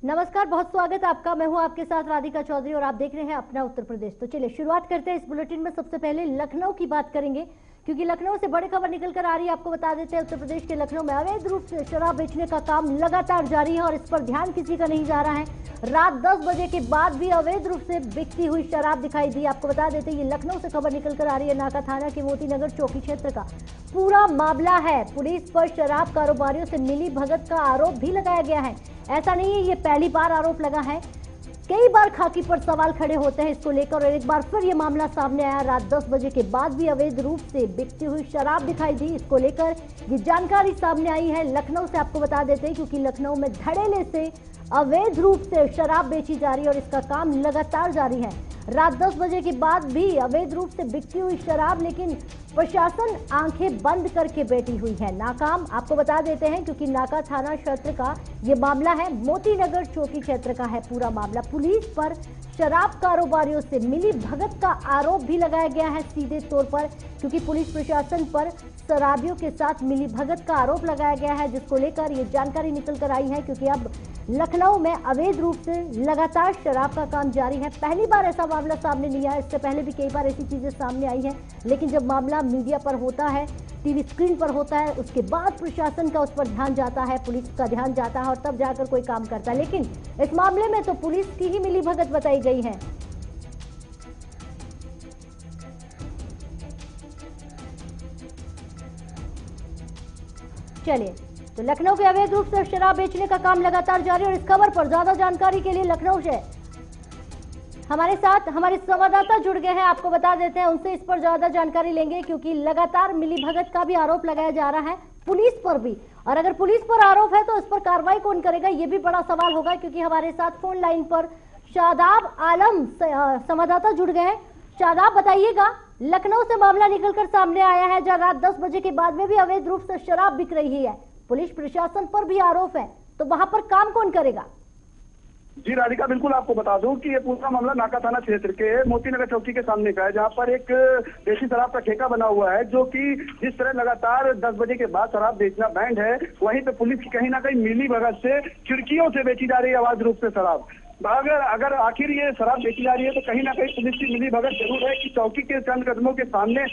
नमस्कार, बहुत स्वागत है आपका। मैं हूं आपके साथ राधिका चौधरी और आप देख रहे हैं अपना उत्तर प्रदेश। तो चलिए शुरुआत करते हैं इस बुलेटिन में। सबसे पहले लखनऊ की बात करेंगे क्योंकि लखनऊ से बड़ी खबर निकल कर आ रही है। आपको बता देते हैं उत्तर प्रदेश के लखनऊ में अवैध रूप से शराब बेचने का काम लगातार जारी है और इस पर ध्यान किसी का नहीं जा रहा है। रात 10 बजे के बाद भी अवैध रूप से बिकती हुई शराब दिखाई दी। आपको बता देते हैं ये लखनऊ से खबर निकल कर आ रही है। नाका थाना के मोती नगर चौकी क्षेत्र का पूरा मामला है। पुलिस पर शराब कारोबारियों से मिली भगत का आरोप भी लगाया गया है। ऐसा नहीं है ये पहली बार आरोप लगा है, कई बार खाकी पर सवाल खड़े होते हैं इसको लेकर और एक बार फिर ये मामला सामने आया। रात 10 बजे के बाद भी अवैध रूप से बिकती हुई शराब दिखाई दी। इसको लेकर ये जानकारी सामने आई है लखनऊ से। आपको बता देते हैं क्योंकि लखनऊ में धड़ेले से अवैध रूप से शराब बेची जा रही है और इसका काम लगातार जारी है। रात 10 बजे के बाद भी अवैध रूप से बिकती हुई शराब, लेकिन प्रशासन आंखें बंद करके बैठी हुई है, नाकाम। आपको बता देते हैं क्योंकि नाका थाना क्षेत्र का ये मामला है, मोती नगर चौकी क्षेत्र का है पूरा मामला। पुलिस पर शराब कारोबारियों से मिली भगत का आरोप भी लगाया गया है सीधे तौर पर, क्योंकि पुलिस प्रशासन पर शराबियों के साथ मिली भगत का आरोप लगाया गया है, जिसको लेकर ये जानकारी निकल कर आई है। क्योंकि अब लखनऊ में अवैध रूप से लगातार शराब का काम जारी है। पहली बार ऐसा मामला सामने नहीं आया, इससे पहले भी कई बार ऐसी चीजें सामने आई हैं, लेकिन जब मामला मीडिया पर होता है, टीवी स्क्रीन पर होता है, उसके बाद प्रशासन का उस पर ध्यान जाता है, पुलिस का ध्यान जाता है और तब जाकर कोई काम करता है। लेकिन इस मामले में तो पुलिस की ही मिली भगत बताई गई है। चलिए, तो लखनऊ के अवैध रूप से शराब बेचने का काम लगातार जारी और इस खबर पर ज्यादा जानकारी के लिए लखनऊ से हमारे साथ हमारे संवाददाता जुड़ गए हैं। आपको बता देते हैं उनसे इस पर ज्यादा जानकारी लेंगे, क्योंकि लगातार मिली भगत का भी आरोप लगाया जा रहा है पुलिस पर भी, और अगर पुलिस पर आरोप है तो इस पर कार्रवाई कौन करेगा, ये भी बड़ा सवाल होगा। क्योंकि हमारे साथ फोन लाइन पर शादाब आलम संवाददाता जुड़ गए हैं। शादाब, बताइएगा, लखनऊ से मामला निकलकर सामने आया है जहां रात 10 बजे के बाद में भी अवैध रूप से शराब बिक रही है, पुलिस प्रशासन पर भी आरोप है, तो वहां पर काम कौन करेगा? जी राधिका, बिल्कुल आपको बता दूं कि ये पूरा मामला नाका थाना क्षेत्र के मोती नगर चौकी के सामने का है, जहां पर एक देशी शराब का ठेका बना हुआ है, जो कि जिस तरह लगातार 10 बजे के बाद शराब बेचना बैंड है, वहीं पे पुलिस की कहीं ना कहीं मिली भगत से खिड़कियों से बेची जा रही है अवैध रूप से शराब। अगर आखिर ये शराब बेची जा रही है तो कहीं ना कहीं पुलिस की मिली भगत जरूर है कि चौकी के चंद कदमों के सामने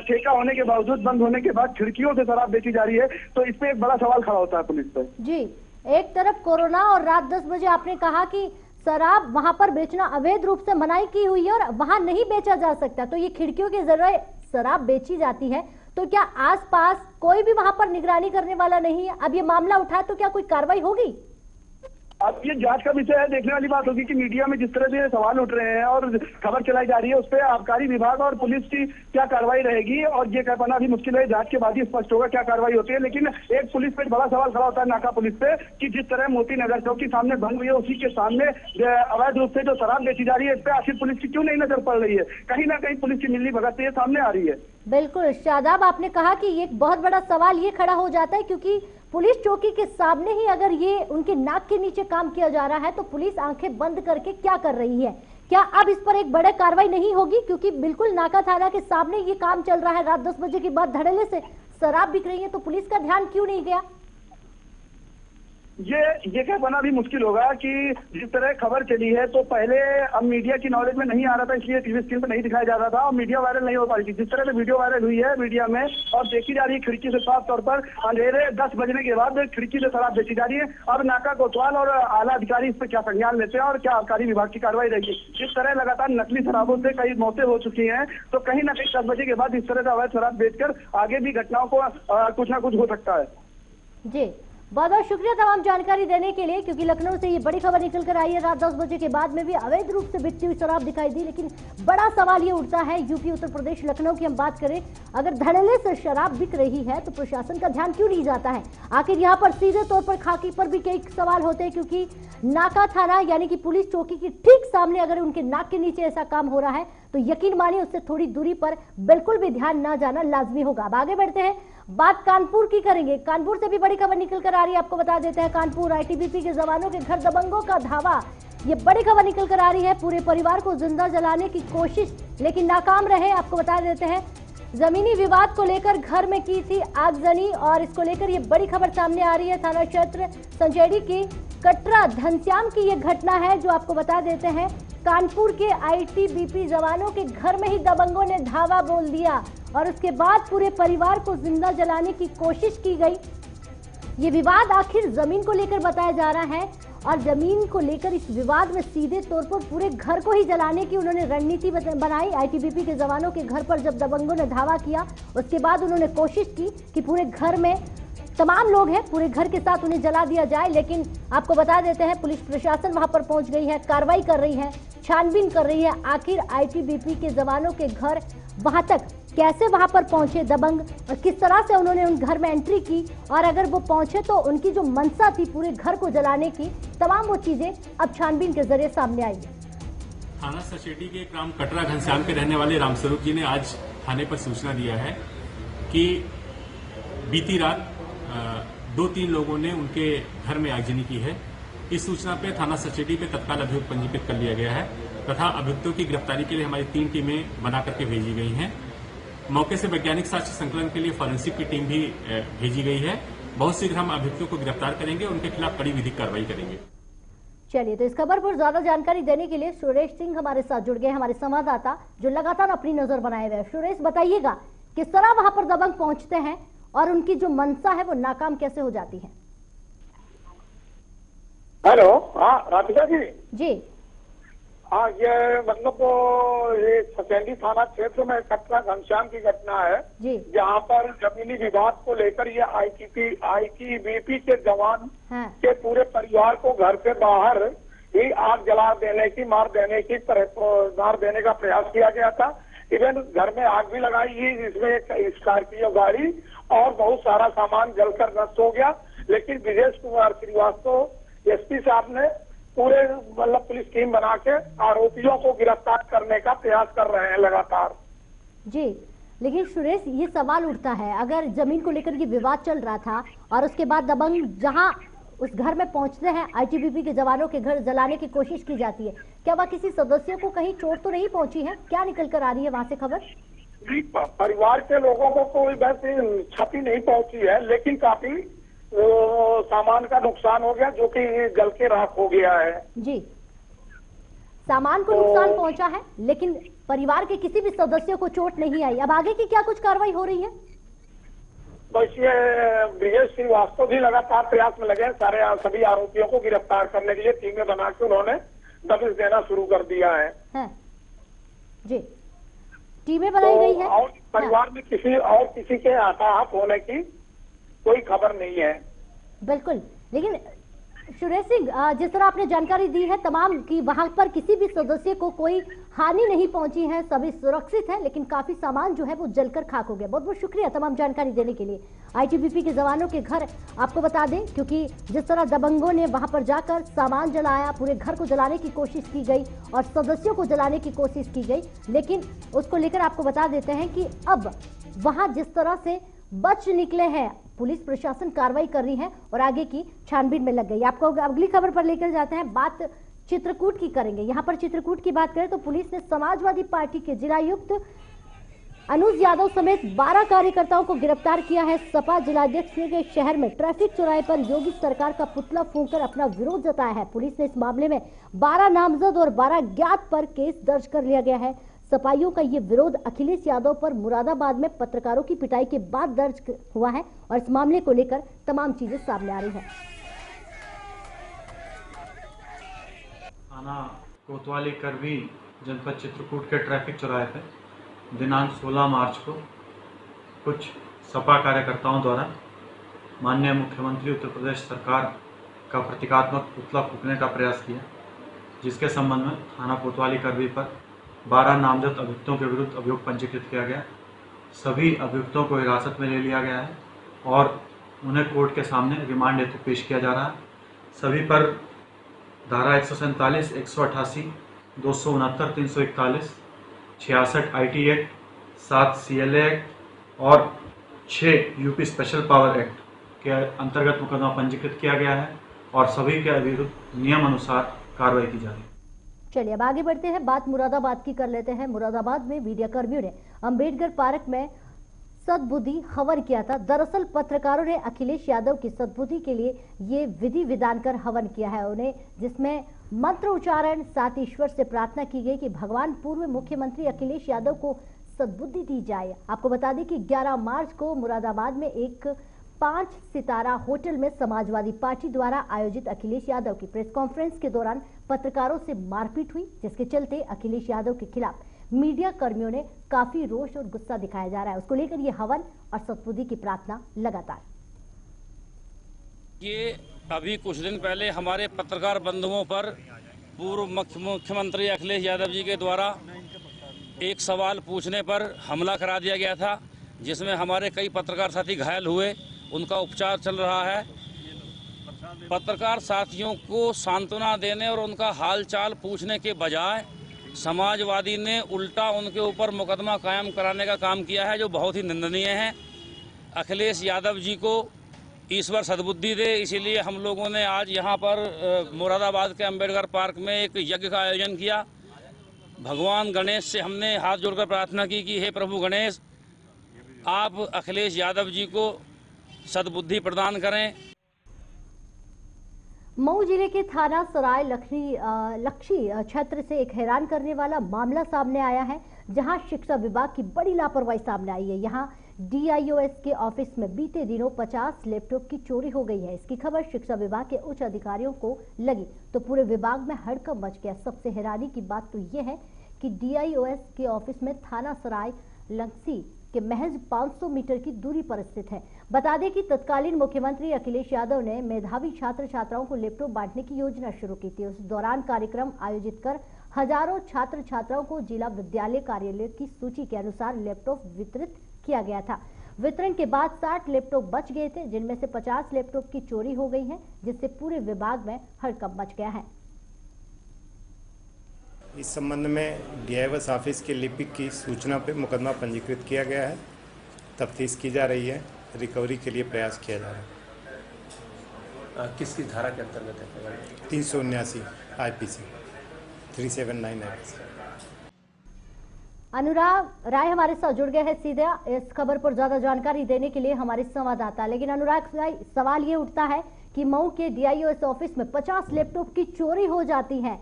ठेका होने के बावजूद, बंद होने के बाद खिड़कियों से शराब बेची जा रही है, तो इस पे एक बड़ा सवाल खड़ा होता है पुलिस पर। जी, एक तरफ कोरोना और रात 10 बजे आपने कहा कि शराब वहां पर बेचना अवैध रूप से मनाही की हुई है और वहां नहीं बेचा जा सकता, तो ये खिड़कियों के जरिए शराब बेची जाती है, तो क्या आसपास कोई भी वहां पर निगरानी करने वाला नहीं है? अब ये मामला उठा तो क्या कोई कार्रवाई होगी? अब ये जांच का विषय है, देखने वाली बात होगी कि मीडिया में जिस तरह से सवाल उठ रहे हैं और खबर चलाई जा रही है, उस पर आबकारी विभाग और पुलिस की क्या कार्रवाई रहेगी, और ये कह पाना अभी मुश्किल है। जांच के बाद ही स्पष्ट होगा क्या कार्रवाई होती है। लेकिन एक पुलिस पे बड़ा सवाल खड़ा होता है, नाका पुलिस पे, कि जिस तरह मोती नगर चौकी सामने बंद हुई है, उसी के सामने अवैध रूप से जो शराब बेची जा रही है, इस पे आखिर पुलिस की क्यों नहीं नजर पड़ रही है? कहीं ना कहीं पुलिस की मिली भगत ये सामने आ रही है। बिल्कुल शादाब, आपने कहा कि एक बहुत बड़ा सवाल ये खड़ा हो जाता है, क्योंकि पुलिस चौकी के सामने ही अगर ये उनके नाक के नीचे काम किया जा रहा है, तो पुलिस आंखें बंद करके क्या कर रही है? क्या अब इस पर एक बड़े कार्रवाई नहीं होगी? क्योंकि बिल्कुल नाका थाना के सामने ये काम चल रहा है, रात 10 बजे के बाद धड़ल्ले से शराब बिक रही है, तो पुलिस का ध्यान क्यों नहीं गया? ये कह पाना भी मुश्किल होगा कि जिस तरह खबर चली है, तो पहले अब मीडिया की नॉलेज में नहीं आ रहा था, इसलिए टीवी स्क्रीन पर नहीं दिखाया जा रहा था और मीडिया वायरल नहीं हो पा रही थी। जिस तरह से वीडियो वायरल हुई है मीडिया में और देखी जा रही है खिड़की से, साफ तौर पर अंधेरे 10 बजने के बाद खिड़की से शराब बेची जा रही है। अब नाका कोतवाल और आला अधिकारी इस पर क्या संज्ञान लेते हैं और क्या आबकारी विभाग की कार्रवाई रहेगी? जिस तरह लगातार नकली शराबों से कई मौतें हो चुकी हैं, तो कहीं ना कहीं 10 बजे के बाद इस तरह से अवैध शराब बेचकर आगे भी घटनाओं को कुछ ना कुछ हो सकता है। जी, बहुत बहुत शुक्रिया तमाम जानकारी देने के लिए, क्योंकि लखनऊ से ये बड़ी खबर निकल कर आई है। रात 10 बजे के बाद में भी अवैध रूप से बिकती हुई शराब दिखाई दी, लेकिन बड़ा सवाल ये उठता है, यूपी उत्तर प्रदेश लखनऊ की हम बात करें, अगर धड़ल्ले से शराब बिक रही है तो प्रशासन का ध्यान क्यों नहीं जाता है? आखिर यहाँ पर सीधे तौर पर खाकी पर भी कई सवाल होते हैं, क्योंकि नाका थाना यानी कि पुलिस चौकी की ठीक सामने अगर उनके नाक के नीचे ऐसा काम हो रहा है, तो यकीन मानिए उससे थोड़ी दूरी पर बिल्कुल भी ध्यान ना जाना लाजमी होगा। अब आगे बढ़ते हैं, बात कानपुर की करेंगे। कानपुर से भी बड़ी खबर निकल कर आ रही है। आपको बता देते हैं कानपुर आईटीबीपी के जवानों के घर दबंगों का धावा, ये बड़ी खबर निकल कर आ रही है। पूरे परिवार को जिंदा जलाने की कोशिश लेकिन नाकाम रहे। आपको बता देते हैं जमीनी विवाद को लेकर घर में की थी आगजनी और इसको लेकर ये बड़ी खबर सामने आ रही है। थाना क्षेत्र संचेड़ी की कटरा घनश्याम की ये घटना है जो आपको बता देते हैं। कानपुर के आईटीबीपी जवानों के घर में ही दबंगों ने धावा बोल दिया और उसके बाद पूरे परिवार को जिंदा जलाने की कोशिश की गई। ये विवाद आखिर जमीन को लेकर बताया जा रहा है और जमीन को लेकर इस विवाद में सीधे तौर पर पूरे घर को ही जलाने की उन्होंने रणनीति बनाई। आईटीबीपी के जवानों के घर पर जब दबंगों ने धावा किया उसके बाद उन्होंने कोशिश की कि पूरे घर में तमाम लोग हैं, पूरे घर के साथ उन्हें जला दिया जाए। लेकिन आपको बता देते हैं पुलिस प्रशासन वहां पर पहुंच गई है, कार्रवाई कर रही है, छानबीन कर रही है। आखिर आईटीबीपी के जवानों के घर वहां तक कैसे वहां पर पहुंचे दबंग और किस तरह से उन्होंने उन घर में एंट्री की और अगर वो पहुंचे तो उनकी जो मंशा थी पूरे घर को जलाने की, तमाम वो चीजें अब छानबीन के जरिए सामने आई। थाना सचेटी के ग्राम कटरा घनश्याम के रहने वाले रामस्वरूप जी ने आज थाने पर सूचना दिया है कि बीती रात 2-3 लोगों ने उनके घर में आगजनी की है। इस सूचना पे थाना सचेटी पे तत्काल अभियुक्त पंजीकृत कर लिया गया है तथा अभियुक्तों की गिरफ्तारी के लिए हमारी 3 टीमें बना करके भेजी गई हैं। मौके से वैज्ञानिक साक्ष्य संकलन के लिए फॉरेंसिक की टीम भी भेजी गई है। बहुत शीघ्र हम अभियुक्तों को गिरफ्तार करेंगे, उनके खिलाफ कड़ी विधिक कार्रवाई करेंगे। चलिए, तो इस खबर पर ज्यादा जानकारी देने के लिए सुरेश सिंह हमारे साथ जुड़ गए, हमारे संवाददाता जो लगातार अपनी नजर बनाए हुए हैं। सुरेश, बताइएगा किस तरह वहां पर दबंग पहुंचते हैं और उनकी जो मंशा है वो नाकाम कैसे हो जाती है? हेलो, हाँ राधिका जी। हाँ, ये मतलब ये सचेंडी थाना क्षेत्र में कटरा घनश्याम की घटना है जहाँ पर जमीनी विवाद को लेकर ये आईटीबीपी के जवान के पूरे परिवार को घर से बाहर ही आग जला देने की मार देने का प्रयास किया गया था। इवन घर में आग भी लगाई गई जिसमें एक स्कॉर्पियो गाड़ी और बहुत सारा सामान जलकर नष्ट हो गया। लेकिन विजेश कुमार श्रीवास्तव एसपी साहब ने पूरे मतलब पुलिस टीम बना के आरोपियों को गिरफ्तार करने का प्रयास कर रहे हैं लगातार। जी, लेकिन सुरेश, ये सवाल उठता है, अगर जमीन को लेकर ये विवाद चल रहा था और उसके बाद दबंग जहां उस घर में पहुंचते हैं, आईटीबीपी के जवानों के घर जलाने की कोशिश की जाती है, क्या वह किसी सदस्यों को कहीं चोट तो नहीं पहुंची है? क्या निकल कर आ रही है वहां से खबर? परिवार के लोगों को कोई वैसे क्षति नहीं पहुंची है, लेकिन काफी सामान का नुकसान हो गया जो कि जल के राख हो गया है। जी, सामान को नुकसान पहुंचा है लेकिन परिवार के किसी भी सदस्य को चोट नहीं आई। अब आगे की क्या कुछ कार्रवाई हो रही है? बस ये ब्रिजेश श्रीवास्तव भी लगातार प्रयास में लगे हैं। सभी आरोपियों को गिरफ्तार करने के लिए टीमें बना के उन्होंने दबिश देना शुरू कर दिया है। जी, टीमें बनाई गई है और परिवार में किसी के हताहत होने की कोई खबर नहीं है। बिल्कुल, लेकिन सुरेश सिंह, जिस तरह आपने जानकारी दी है तमाम की वहां पर किसी भी सदस्य को कोई हानि नहीं पहुंची है, सभी सुरक्षित है, लेकिन काफी सामान जो है वो जलकर खाक हो गया। बहुत बहुत शुक्रिया तमाम जानकारी देने के लिए। आईटीबीपी के जवानों के घर आपको बता दें, क्योंकि जिस तरह दबंगों ने वहां पर जाकर सामान जलाया, पूरे घर को जलाने की कोशिश की गई और सदस्यों को जलाने की कोशिश की गई, लेकिन उसको लेकर आपको बता देते हैं कि अब वहां जिस तरह से बच निकले हैं, पुलिस प्रशासन कार्रवाई कर रही है और आगे की छानबीन में लग गई। आपको अगली खबर पर लेकर जाते हैं, बात चित्रकूट की करेंगे। यहाँ पर चित्रकूट की बात करें तो पुलिस ने समाजवादी पार्टी के जिलायुक्त अनुज यादव समेत 12 कार्यकर्ताओं को गिरफ्तार किया है। सपा जिलाध्यक्ष के शहर में ट्रैफिक चौराहे पर योगी सरकार का पुतला फूंककर अपना विरोध जताया है। पुलिस ने इस मामले में 12 नामजद और 12 ज्ञात पर केस दर्ज कर लिया गया है। सपाइयों का ये विरोध अखिलेश यादव पर मुरादाबाद में पत्रकारों की पिटाई के बाद दर्ज हुआ है और इस मामले को लेकर तमाम चीजें सामने आ रही हैं। थाना कोतवाली करवी जनपद चित्रकूट के ट्रैफिक चौराहे पर दिनांक 16 मार्च को कुछ सपा कार्यकर्ताओं द्वारा माननीय मुख्यमंत्री उत्तर प्रदेश सरकार का प्रतीकात्मक पुतला फूंकने का प्रयास किया, जिसके संबंध में थाना कोतवाली करवी पर 12 नामजद अभियुक्तों के विरुद्ध अभियोग पंजीकृत किया गया। सभी अभियुक्तों को हिरासत में ले लिया गया है और उन्हें कोर्ट के सामने रिमांड हेतु पेश किया जा रहा है। सभी पर धारा 147, 188, 269, 341, 66 IT एक्ट, 7 CLA एक्ट और 6 यूपी स्पेशल पावर एक्ट के अंतर्गत मुकदमा पंजीकृत किया गया है और सभी के विरुद्ध नियम अनुसार कार्रवाई की जा रही है। चलिए अब आगे बढ़ते हैं, बात मुरादाबाद की कर लेते हैं। मुरादाबाद में मीडिया कर्मियों ने अंबेडकर पार्क में सद्बुद्धि हवन किया था। दरअसल पत्रकारों ने अखिलेश यादव की सद्बुद्धि के लिए ये विधि विधान कर हवन किया है उन्हें, जिसमें मंत्र उच्चारण साथ ईश्वर से प्रार्थना की गई कि भगवान पूर्व मुख्यमंत्री अखिलेश यादव को सद्बुद्धि दी जाए। आपको बता दें कि 11 मार्च को मुरादाबाद में एक 5 सितारा होटल में समाजवादी पार्टी द्वारा आयोजित अखिलेश यादव की प्रेस कॉन्फ्रेंस के दौरान पत्रकारों से मारपीट हुई, जिसके चलते अखिलेश यादव के खिलाफ मीडिया कर्मियों ने काफी रोष और गुस्सा दिखाया जा रहा है। उसको लेकर ये हवन और सद्बुद्धि की प्रार्थना लगातार। ये अभी कुछ दिन पहले हमारे पत्रकार बंधुओं पर पूर्व मुख्यमंत्री अखिलेश यादव जी के द्वारा एक सवाल पूछने पर हमला करा दिया गया था, जिसमें हमारे कई पत्रकार साथी घायल हुए, उनका उपचार चल रहा है। पत्रकार साथियों को सांत्वना देने और उनका हालचाल पूछने के बजाय समाजवादी ने उल्टा उनके ऊपर मुकदमा कायम कराने का काम किया है, जो बहुत ही निंदनीय है। अखिलेश यादव जी को ईश्वर सद्बुद्धि दे, इसीलिए हम लोगों ने आज यहाँ पर मुरादाबाद के अंबेडकर पार्क में एक यज्ञ का आयोजन किया। भगवान गणेश से हमने हाथ जोड़कर प्रार्थना की कि हे प्रभु गणेश, आप अखिलेश यादव जी को सद्बुद्धि प्रदान करें। मऊ जिले के थाना सराय लक्षी क्षेत्र से एक हैरान करने वाला मामला सामने आया है, जहां शिक्षा विभाग की बड़ी लापरवाही सामने आई है। यहां DIOS के ऑफिस में बीते दिनों 50 लैपटॉप की चोरी हो गई है। इसकी खबर शिक्षा विभाग के उच्च अधिकारियों को लगी तो पूरे विभाग में हड़कंप मच गया। सबसे हैरानी की बात तो यह है कि DIOS के ऑफिस में थाना सराय लक्षी के महज 500 मीटर की दूरी पर स्थित है। बता दें कि तत्कालीन मुख्यमंत्री अखिलेश यादव ने मेधावी छात्र छात्राओं को लैपटॉप बांटने की योजना शुरू की थी। उस दौरान कार्यक्रम आयोजित कर हजारों छात्र छात्राओं को जिला विद्यालय कार्यालय की सूची के अनुसार लैपटॉप वितरित किया गया था। वितरण के बाद 60 लैपटॉप बच गए थे, जिनमें से 50 लैपटॉप की चोरी हो गई है, जिससे पूरे विभाग में हड़कंप मच गया है। इस संबंध में DIOS ऑफिस के लिपिक की सूचना पर मुकदमा पंजीकृत किया गया है। तफ्तीश की जा रही है, रिकवरी के लिए प्रयास किया जा रहा है। किसकी धारा के अंतर्गत है? 379 IPC 379 IPC। अनुराग राय हमारे साथ जुड़ गए हैं सीधे इस खबर पर ज्यादा जानकारी देने के लिए हमारे संवाददाता। लेकिन अनुराग, सवाल ये उठता है कि मऊ के DIOS ऑफिस में 50 लैपटॉप की चोरी हो जाती है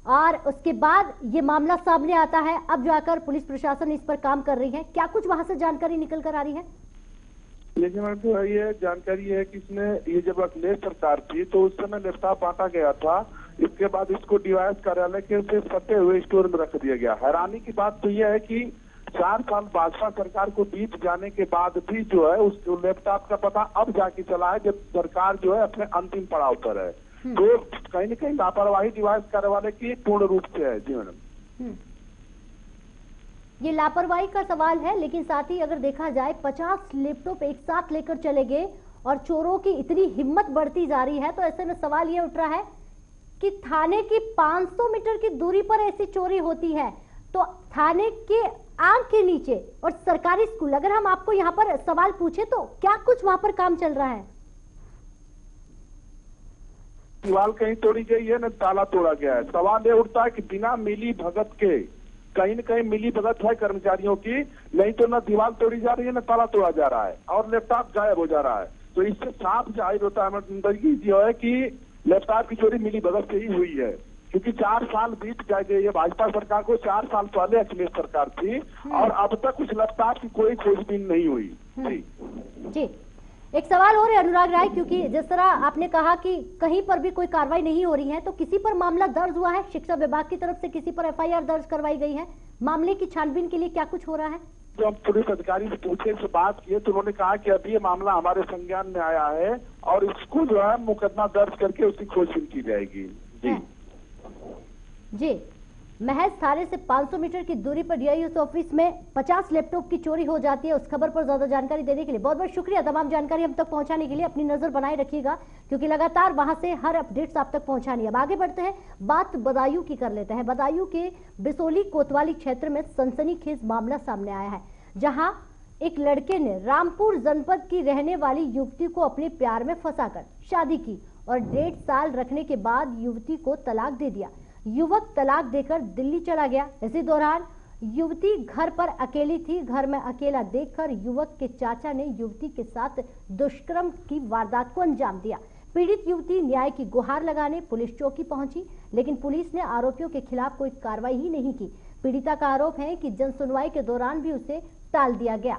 और उसके बाद ये मामला सामने आता है। अब जाकर पुलिस प्रशासन इस पर काम कर रही है। क्या कुछ वहां से जानकारी निकल कर आ रही है? लेकिन मैम तो ये जानकारी है कि इसमें ये जब अखिलेश सरकार थी तो उस समय लैपटॉप बांटा गया था। इसके बाद इसको DIOS कार्यालय के से फटे हुए स्टोर में रख दिया गया। हैरानी की बात तो यह है कि 4 साल भाजपा सरकार को बीत जाने के बाद भी जो है उस लैपटॉप का पता अब जाके चला है, जब सरकार जो है अपने अंतिम पड़ाव पर है। तो कहीं न कहीं लापरवाही DIOS कार्यालय की पूर्ण रूप से है। जी मैडम, ये लापरवाही का सवाल है, लेकिन साथ ही अगर देखा जाए 50 लैपटॉप एक साथ लेकर चले गए और चोरों की इतनी हिम्मत बढ़ती जा रही है, तो ऐसे में सवाल ये उठ रहा है कि थाने की 500 मीटर की दूरी पर ऐसी चोरी होती है तो थाने के आंख के नीचे और सरकारी स्कूल, अगर हम आपको यहाँ पर सवाल पूछे तो क्या कुछ वहां पर काम चल रहा है? दीवार कहीं तोड़ी गई है, न ताला तोड़ा गया है। सवाल ये उठता है कि बिना मिली भगत के, कहीं न कहीं मिली भगत है कर्मचारियों की, नहीं तो न दीवार तोड़ी जा रही है न ताला तोड़ा जा रहा है और लैपटॉप गायब हो जा रहा है। तो इससे साफ जाहिर होता है जो है कि लैपटॉप की चोरी मिली भगत से ही हुई है, क्योंकि 4 साल बीत गए। ये भाजपा सरकार को 4 साल पहले अखिलेश सरकार थी और अब तक उस लैपटॉप की कोई खोजबीन नहीं हुई। जी, एक सवाल और है अनुराग राय, क्योंकि जिस तरह आपने कहा कि कहीं पर भी कोई कार्रवाई नहीं हो रही है, तो किसी पर मामला दर्ज हुआ है? शिक्षा विभाग की तरफ से किसी पर FIR दर्ज करवाई गई है? मामले की छानबीन के लिए क्या कुछ हो रहा है? जो हम पुलिस अधिकारी से पूछे, से बात किए तो उन्होंने कहा कि अभी ये मामला हमारे संज्ञान में आया है और इसको जो है मुकदमा दर्ज करके उसकी खोजबीन की जाएगी। जी, महज थाने से 500 मीटर की दूरी पर DIOS ऑफिस में 50 लैपटॉप की चोरी हो जाती है। उस खबर पर ज्यादा जानकारी देने के लिए बहुत बहुत शुक्रिया। तमाम जानकारी हम तक पहुंचाने के लिए अपनी नजर बनाए रखिएगा, क्योंकि लगातार वहां से हर अपडेट्स आप तक पहुंचानी है। अब आगे बढ़ते हैं, बात बदायूं की कर लेते हैं। बदायूं के बिसोली कोतवाली क्षेत्र में सनसनीखेज मामला सामने आया है, जहां एक लड़के ने रामपुर जनपद की रहने वाली युवती को अपने प्यार में फंसाकर शादी की और 1.5 साल रखने के बाद युवती को तलाक दे दिया। युवक तलाक देकर दिल्ली चला गया। इसी दौरान युवती घर पर अकेली थी। घर में अकेला देखकर युवक के चाचा ने युवती के साथ दुष्कर्म की वारदात को अंजाम दिया। पीड़ित युवती न्याय की गुहार लगाने पुलिस चौकी पहुंची, लेकिन पुलिस ने आरोपियों के खिलाफ कोई कार्रवाई ही नहीं की। पीड़िता का आरोप है कि जनसुनवाई के दौरान भी उसे टाल दिया गया।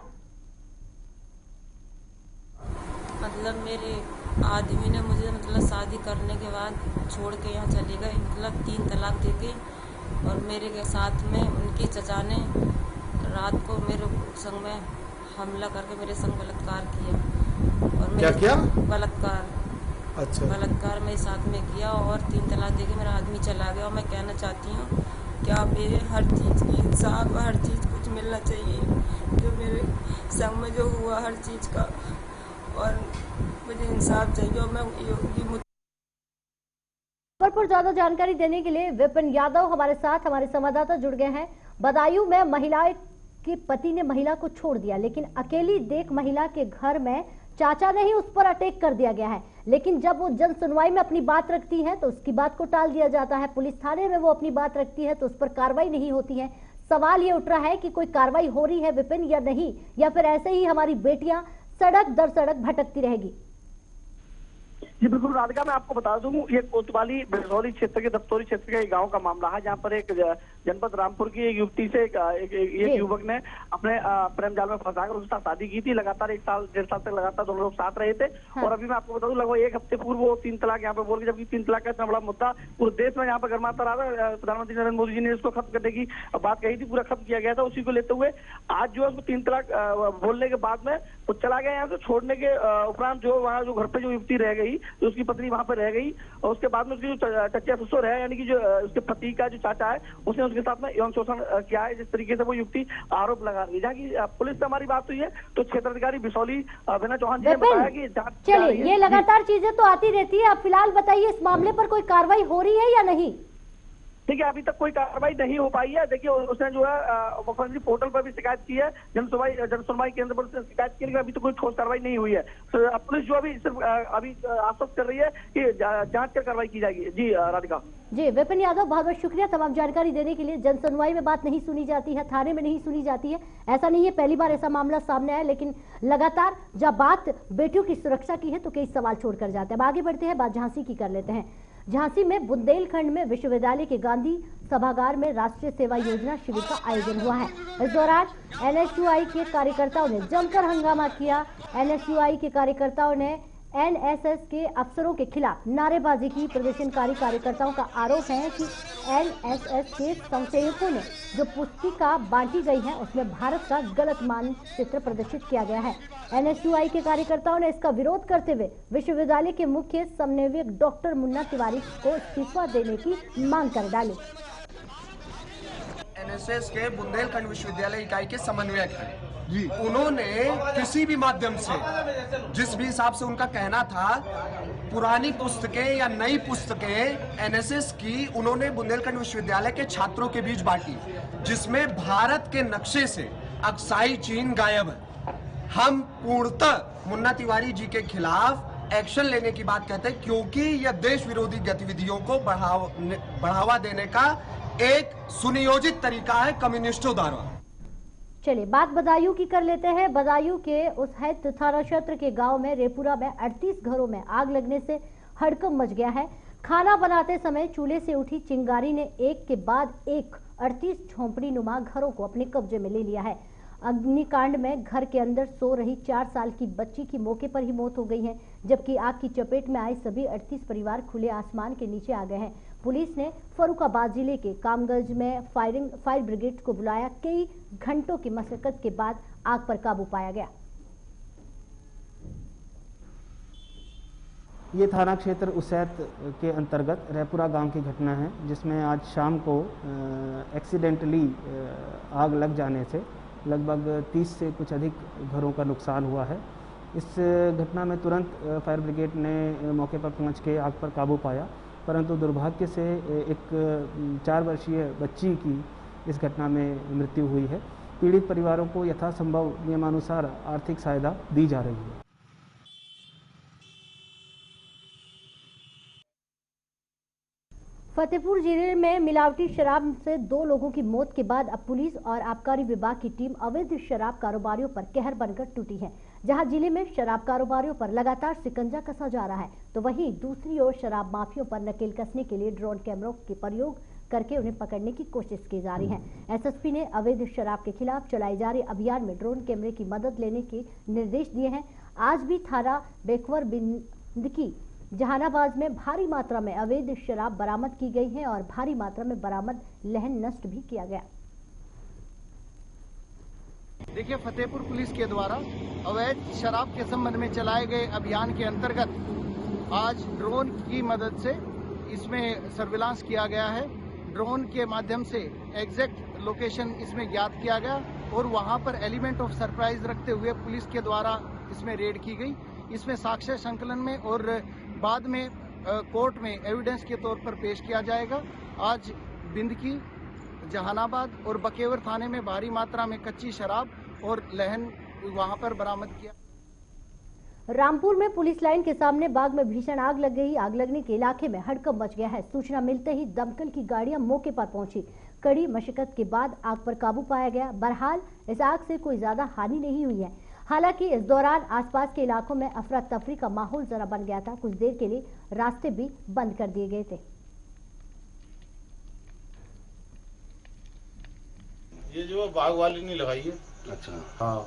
मतलब मेरे आदमी ने मुझे शादी करने के बाद छोड़ के यहाँ चले गए, 3 तलाक दे के, और मेरे के साथ में उनके चचा ने रात को मेरे संग में हमला करके मेरे संग बलात्कार किया। और क्या किया? बलात्कार। अच्छा। बलात्कार मेरे साथ में किया और 3 तलाक दे के मेरा आदमी चला गया। और मैं कहना चाहती हूँ कि आप मेरे हर चीज़ की इंसाफ, हर चीज़ कुछ मिलना चाहिए जो मेरे संग में जो हुआ हर चीज़ का, और मुझे इंसाफ चाहिए। और मैं पर ज्यादा जानकारी देने के लिए विपिन यादव हमारे साथ, हमारे संवाददाता जुड़ गए हैं। बदायूं में महिला के पति ने महिला को छोड़ दिया, लेकिन अकेली देख महिला के घर में चाचा ने ही उस पर अटैक कर दिया गया है। लेकिन जब वो जन सुनवाई में अपनी बात रखती है तो उसकी बात को टाल दिया जाता है। पुलिस थाने में वो अपनी बात रखती है तो उस पर कार्रवाई नहीं होती है। सवाल ये उठ रहा है कि कोई कार्रवाई हो रही है विपिन या नहीं, या फिर ऐसे ही हमारी बेटियां सड़क दर सड़क भटकती रहेगी। जी बिल्कुल राधिका, मैं आपको बता दूं, ये कोतवाली बिरसौली क्षेत्र के दफ्तौरी क्षेत्र के गांव का मामला है, जहां पर एक जनपद रामपुर की एक युवती से एक युवक ने अपने प्रेम जाल में फंसाकर उसके साथ शादी की थी। लगातार 1 साल 1.5 साल तक लगातार दोनों लोग साथ रहे थे। हाँ। और अभी मैं आपको बता दूं, लगभग 1 हफ्ते पूर्व वो 3 तलाक यहाँ पे बोल के, जबकि 3 तलाक का इतना बड़ा मुद्दा पूरे देश में यहाँ पर गर्माता रहा था। प्रधानमंत्री नरेंद्र मोदी जी ने इसको खत्म करने की बात कही थी, पूरा खत्म किया गया था। उसी को लेते हुए आज जो है उसको 3 तलाक बोलने के बाद में वो चला गया यहाँ से। छोड़ने के उपरांत जो वहाँ जो घर पे जो युवती रह गई, तो उसकी पत्नी वहां पर रह गई, और उसके बाद में उसकी जो चचा ससुर है, यानी कि जो उसके पति का जो चाचा है, उसने उसके साथ में यौन शोषण किया है। जिस तरीके से वो युवती आरोप लगा रही है, जहाँ की पुलिस से हमारी बात हुई है तो क्षेत्राधिकारी बिसौली विनय चौहान जी ने बताया कि चलिए ये लगातार चीजें तो आती रहती है। अब फिलहाल बताइए इस मामले पर कोई कार्रवाई हो रही है या नहीं? ठीक है, अभी तक कोई कार्रवाई नहीं हो पाई है। देखिए उसने जो है मुख्यमंत्री पोर्टल पर भी शिकायत की है, जनसुनवाई केंद्र पर शिकायत की, लेकिन अभी तो कोई ठोस कार्रवाई नहीं हुई है। तो पुलिस जो अभी सिर्फ अभी आश्वस्त कर रही है कि जांच कर कार्रवाई की जाएगी। जी राधिका। जी विपिन यादव, बहुत बहुत शुक्रिया तमाम जानकारी देने के लिए। जनसुनवाई में बात नहीं सुनी जाती है, थाने में नहीं सुनी जाती है, ऐसा नहीं है पहली बार ऐसा मामला सामने आया, लेकिन लगातार जब बात बेटियों की सुरक्षा की है तो कई सवाल छोड़कर जाते हैं। अब आगे बढ़ते हैं, बात झांसी की कर लेते हैं। झांसी में बुंदेलखंड में विश्वविद्यालय के गांधी सभागार में राष्ट्रीय सेवा योजना शिविर का आयोजन हुआ है। इस दौरान एनएसयूआई के कार्यकर्ताओं ने जमकर हंगामा किया। एनएसयूआई के कार्यकर्ताओं ने एनएसएस के अफसरों के खिलाफ नारेबाजी की। प्रदर्शनकारी कार्यकर्ताओं का आरोप है कि एनएसएस के स्वयंसेवकों ने जो पुस्तिका बांटी गई है उसमें भारत का गलत मानचित्र प्रदर्शित किया गया है। एनएसयूआई के कार्यकर्ताओं ने इसका विरोध करते हुए विश्वविद्यालय के मुख्य समन्वयक डॉक्टर मुन्ना तिवारी को इस्तीफा देने की मांग कर डाली। एनएसएस के बुंदेलखंड विश्वविद्यालय इकाई के समन्वयक हैं, उन्होंने किसी भी माध्यम से, जिस भी हिसाब से उनका कहना था, पुरानी पुस्तकें या नई पुस्तकें एनएसएस की उन्होंने बुंदेलखंड विश्वविद्यालय के छात्रों के बीच बांटी, जिसमें भारत के नक्शे से अक्साई चीन गायब है। हम पूर्णतः मुन्ना तिवारी जी के खिलाफ एक्शन लेने की बात कहते हैं, क्योंकि यह देश विरोधी गतिविधियों को बढ़ावा देने का एक सुनियोजित तरीका है कम्युनिस्टों द्वारा। चलिए बात बदायूं की कर लेते हैं। बदायूं के उसहैत थाना क्षेत्र के गांव में रेपुरा में 38 घरों में आग लगने से हड़कंप मच गया है। खाना बनाते समय चूल्हे से उठी चिंगारी ने एक के बाद एक 38 झोंपड़ी नुमा घरों को अपने कब्जे में ले लिया है। अग्निकांड में घर के अंदर सो रही 4 साल की बच्ची की मौके पर ही मौत हो गई है, जबकि आग की चपेट में आए सभी 38 परिवार खुले आसमान के नीचे आ गए हैं। पुलिस ने फर्रुखाबाद जिले के कामगंज में फायर ब्रिगेड को बुलाया। कई घंटों की मशक्कत के बाद आग पर काबू पाया गया। ये थाना क्षेत्र उसैत के अंतर्गत रेपुरा गांव की घटना है, जिसमें आज शाम को एक्सीडेंटली आग लग जाने से लगभग 30 से कुछ अधिक घरों का नुकसान हुआ है। इस घटना में तुरंत फायर ब्रिगेड ने मौके पर पहुंच के आग पर काबू पाया, परंतु दुर्भाग्य से एक 4 वर्षीय बच्ची की इस घटना में मृत्यु हुई है। पीड़ित परिवारों को यथासंभव नियमानुसार आर्थिक सहायता दी जा रही है। फतेहपुर जिले में मिलावटी शराब से 2 लोगों की मौत के बाद अब पुलिस और आबकारी विभाग की टीम अवैध शराब कारोबारियों पर कहर बनकर टूटी है। जहां जिले में शराब कारोबारियों पर लगातार शिकंजा कसा जा रहा है, तो वहीं दूसरी ओर शराब माफियों पर नकेल कसने के लिए ड्रोन कैमरों के प्रयोग करके उन्हें पकड़ने की कोशिश की जा रही है। एसएसपी ने अवैध शराब के खिलाफ चलाए जा रहे अभियान में ड्रोन कैमरे की मदद लेने के निर्देश दिए हैं। आज भी थाना बेखवर बिंदकी जहानाबाद में भारी मात्रा में अवैध शराब बरामद की गई है और भारी मात्रा में बरामद लहन नष्ट भी किया गया। देखिए, फतेहपुर पुलिस के द्वारा अवैध शराब के संबंध में चलाए गए अभियान के अंतर्गत आज ड्रोन की मदद से इसमें सर्विलांस किया गया है। ड्रोन के माध्यम से एग्जैक्ट लोकेशन इसमें ज्ञात किया गया और वहां पर एलिमेंट ऑफ सरप्राइज रखते हुए पुलिस के द्वारा इसमें रेड की गई। इसमें साक्ष्य संकलन में और बाद में कोर्ट में एविडेंस के तौर पर पेश किया जाएगा। आज बिंदकी, जहानाबाद और बकेवर थाने में भारी मात्रा में कच्ची शराब और लहन वहां पर बरामद किया। रामपुर में पुलिस लाइन के सामने बाग में भीषण आग लग गई। आग लगने के इलाके में हड़कंप मच गया है। सूचना मिलते ही दमकल की गाड़ियां मौके पर पहुंची। कड़ी मशक्कत के बाद आग पर काबू पाया गया। बहरहाल इस आग से कोई ज्यादा हानि नहीं हुई है। हालांकि इस दौरान आसपास के इलाकों में अफरा तफरी का माहौल जरा बन गया था। कुछ देर के लिए रास्ते भी बंद कर दिए गए थे। ये जो बाग वाली ने लगाई है। अच्छा। हाँ,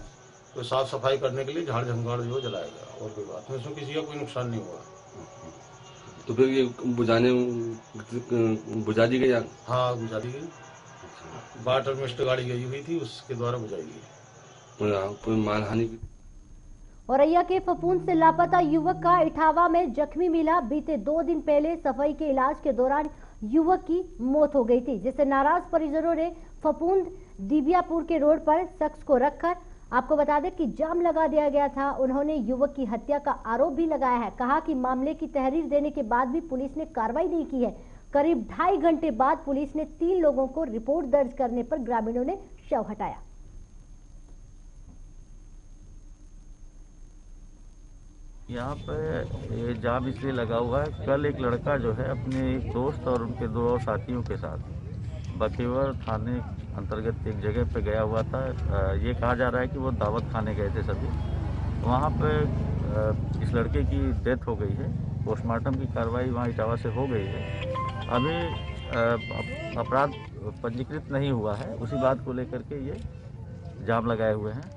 तो साफ सफाई करने के लिए झाड़ झंगाड़ जो जलाएगा और कोई बात नहीं, इसमें किसी का कोई नुकसान नहीं हुआ। तो फिर ये बुझा दी गई आग? हाँ, बुझा दी गई। वाटर मिस्ट गाड़ी गई हुई थी, उसके द्वारा बुझाई गई। कोई मानहानि? औरैया के फफूंद से लापता युवक का इटावा में जख्मी मिला। बीते 2 दिन पहले सफाई के इलाज के दौरान युवक की मौत हो गई थी, जिससे नाराज परिजनों ने फफूंद दिबियापुर के रोड पर शख्स को रखकर, आपको बता दें कि जाम लगा दिया गया था। उन्होंने युवक की हत्या का आरोप भी लगाया है। कहा कि मामले की तहरीर देने के बाद भी पुलिस ने कार्रवाई नहीं की है। करीब 2.5 घंटे बाद पुलिस ने 3 लोगों को रिपोर्ट दर्ज करने पर ग्रामीणों ने शव हटाया। यहाँ पे ये जाम इसलिए लगा हुआ है, कल एक लड़का जो है अपने एक दोस्त और उनके 2 और साथियों के साथ बकेवर थाने अंतर्गत एक जगह पे गया हुआ था। ये कहा जा रहा है कि वो दावत खाने गए थे सभी। वहाँ पे इस लड़के की डेथ हो गई है। पोस्टमार्टम की कार्रवाई वहाँ इटावा से हो गई है। अभी अपराध पंजीकृत नहीं हुआ है। उसी बात को लेकर के ये जाम लगाए हुए हैं।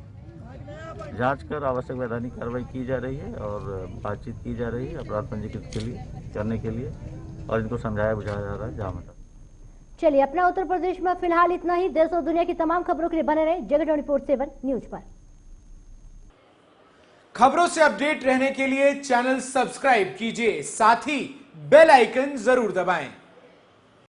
जांच कर आवश्यक वैधानिक कार्रवाई की जा रही है और बातचीत की जा रही है अपराध पंजीकृत के लिए करने के लिए, और इनको समझाया बुझाया जा रहा है जाम हटा। चलिए, अपना उत्तर प्रदेश में फिलहाल इतना ही। देश और दुनिया की तमाम खबरों के लिए बने रहे जगह 24/7 न्यूज पर। खबरों से अपडेट रहने के लिए चैनल सब्सक्राइब कीजिए, साथ ही बेल आइकन जरूर दबाएं।